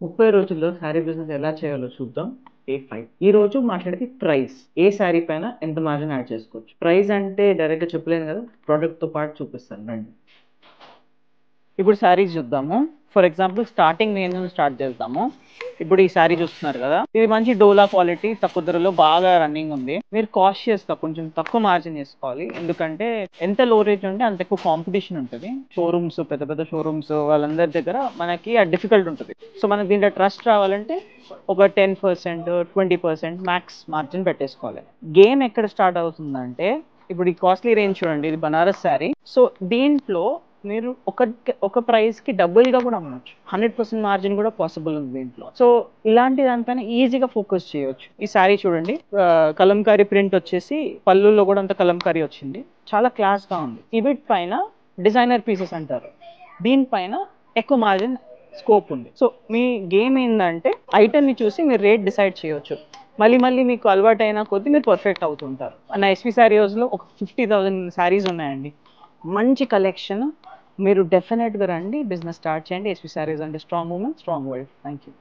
30 రోజుల్లో శారీ బిజినెస్ ఎలా చేయాలో చూద్దాం. A5 ఈ రోజు మాట్లాడేది ప్రైస్. ఏ శారీ పైన ఎంత మార్జిన్ యాడ్ చేసుకోవచ్చు. ప్రైస్ అంటే డైరెక్ట్‌గా చెప్పలేను కదా! ప్రొడక్ట్‌తో పాటు చూపిస్తాను రండి. ఇప్పుడు శారీస్ చూద్దాము. ఫర్ ఎగ్జాంపుల్ స్టార్టింగ్ నేను స్టార్ట్ చేద్దాము. ఇప్పుడు ఈ శారీ చూస్తున్నారు కదా! ఇది మంచి డోలా క్వాలిటీ తక్కువ ధరలో బాగా రన్నింగ్ ఉంది. మీరు కాషియస్‌గా కొంచెం తక్కువ మార్జిన్ చేసుకోవాలి. ఎందుకంటే ఎంత లో రేట్ ఉంటే అంత ఎక్కువ కాంపిటీషన్ ఉంటది. షోరూమ్స్ పెద్ద పెద్ద షోరూమ్స్ వాళ్ళందరి దగ్గర మనకి అది డిఫికల్ట్ ఉంటది. సో మనకు దీంట్లో ట్రస్ట్ రావాలంటే ఒక 10%, 20% మ్యాక్స్ మార్జిన్ పెట్టేసుకోవాలి. గేమ్ ఎక్కడ స్టార్ట్ అవుతుందంటే ఇప్పుడు ఈ కాస్ట్లీ రేంజ్ చూడండి. ఇది బనారస్ శారీ. సో దీంట్లో మీరు ఒక ప్రైస్‌కి డబుల్‌గా కూడా అమ్మొచ్చు. 100% మార్జిన్ కూడా పాసిబుల్ ఉంది దీంట్లో. సో ఇలాంటి దానిపైన ఈజీగా ఫోకస్ చేయొచ్చు. ఈ శారీ చూడండి. కలంకారీ ప్రింట్ వచ్చేసి పళ్ళులో కూడా అంతా కలంకారీ వచ్చింది. చాలా క్లాస్‌గా ఉంది. వీటి పైన డిజైనర్ పీసెస్ అంటారు. దీనిపైన ఎక్కువ మార్జిన్ స్కోప్ ఉంది. సో మీ గేమ్ ఏందంటే ఐటెమ్‌ని చూసి మీరు రేట్ డిసైడ్ చేయొచ్చు. మళ్ళీ మీకు అలవాటైన కొద్దీ మీరు పర్ఫెక్ట్ అవుతుంటారు. నా ఎస్‌వి శారీ హౌస్‌లో ఒక 50,000 శారీస్ ఉన్నాయండి. మంచి కలెక్షన్. మీరు డెఫినెట్‌గా రండి. బిజినెస్ స్టార్ట్ చేయండి. ఎస్‌వి శారీస్ అంటే strong women, strong world. Thank you.